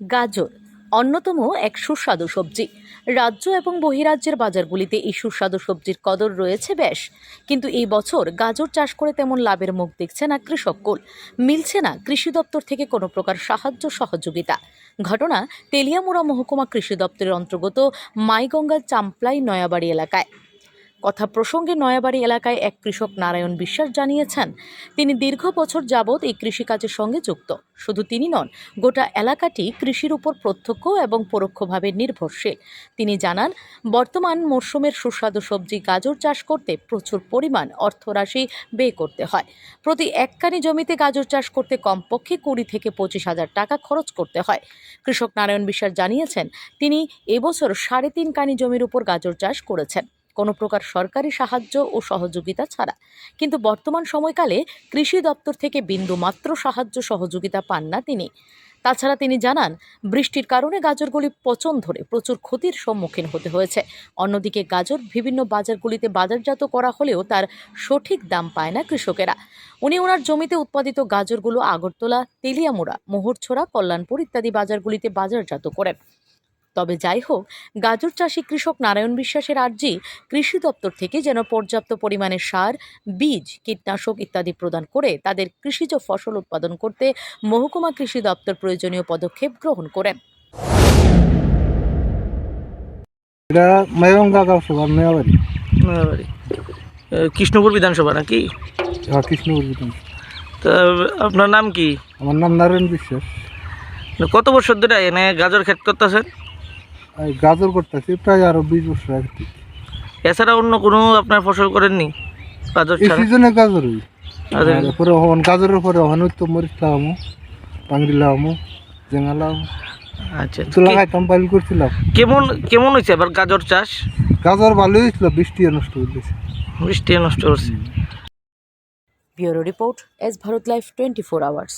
গাজর অন্যতম এক সুস্বাদু সবজি। রাজ্য এবং বহিরাজ্যের বাজারগুলিতে এই সুস্বাদু সবজির কদর রয়েছে বেশ, কিন্তু এই বছর গাজর চাষ করে তেমন লাভের মুখ দেখছে না কৃষককুল। মিলছে না কৃষি দপ্তর থেকে কোনো প্রকার সাহায্য সহযোগিতা। ঘটনা তেলিয়ামুড়া মহকুমা কৃষি দপ্তরের অন্তর্গত মাইগঙ্গা চাম্পলাই নয়াবাড়ি এলাকায়। কথা প্রসঙ্গে নয়াবাড়ি এলাকায় এক কৃষক নারায়ণ বিশ্বাস জানিয়েছেন, তিনি দীর্ঘ বছর যাবৎ এই কৃষিকাজের সঙ্গে যুক্ত। শুধু তিনি নন, গোটা এলাকাটি কৃষির উপর প্রত্যক্ষ এবং পরোক্ষভাবে নির্ভরশীল। তিনি জানান, বর্তমান মরশুমের সুস্বাদু সবজি গাজর চাষ করতে প্রচুর পরিমাণ অর্থরাশি ব্যয় করতে হয়। প্রতি এককানি জমিতে গাজর চাষ করতে কমপক্ষে 20 থেকে 25,000 টাকা খরচ করতে হয়। কৃষক নারায়ণ বিশ্বাস জানিয়েছেন, তিনি এবছর 3.5 কানি জমির উপর গাজর চাষ করেছেন, কোনো প্রকার সরকারি সাহায্য ও সহযোগিতা ছাড়া। কিন্তু বর্তমান সময়কালে কৃষি দপ্তর থেকে বিন্দুমাত্র সাহায্য সহযোগিতা পান না তিনি। তাছাড়া তিনি জানান, বৃষ্টির কারণে গাজরগুলি পচন ধরে প্রচুর ক্ষতির সম্মুখীন হতে হয়েছে। অন্যদিকে গাজর বিভিন্ন বাজারগুলিতে বাজারজাত করা হলেও তার সঠিক দাম পায় না কৃষকেরা। উনি ওনার জমিতে উৎপাদিত গাজরগুলো আগরতলা, তেলিয়ামুড়া, মোহরছড়া, কল্যাণপুর ইত্যাদি বাজারগুলিতে বাজারজাত করেন। তবে যাই হোক, গাজর চাষী কৃষক নারায়ণ বিশ্বাসের আর্জি, কৃষি দপ্তর থেকে যেন পর্যাপ্ত পরিমাণে সার, বীজ, কীটনাশক ইত্যাদি প্রদান করে তাদের কৃষিজ ফসল উৎপাদন করতে মহকুমা কৃষি দপ্তর প্রয়োজনীয় পদক্ষেপ গ্রহণ করেন। কৃষ্ণপুর বিধানসভা নাকি? কৃষ্ণপুর বিধানসভা। তা আপনার নাম কি? আমার নাম নারায়ণ বিশ্বাস। কত বছর ধরে এনে গাজর ক্ষেত করতেছেন? গাজর করতেছি প্রায় আরো 20 বছর আগে থেকে। এছাড়া অন্য কোনো আপনার ফসল করেননি গাজর এই ছাড়া? সিজনে গাজরই, পরে গাজরের পরে তো মরিচ লাগামো, পাংড়ি লাগামো, জেঙা লাগামো। আচ্ছা, তো লাগাইতাম, পাইল করছিলাম। কেমন কেমন হয়েছে আবার গাজর চাষ? গাজর ভালোই হয়েছিল, বৃষ্টি নষ্ট হয়েছে। বৃষ্টি নষ্ট করছে। Bureau report, S Bharat live 24 hours.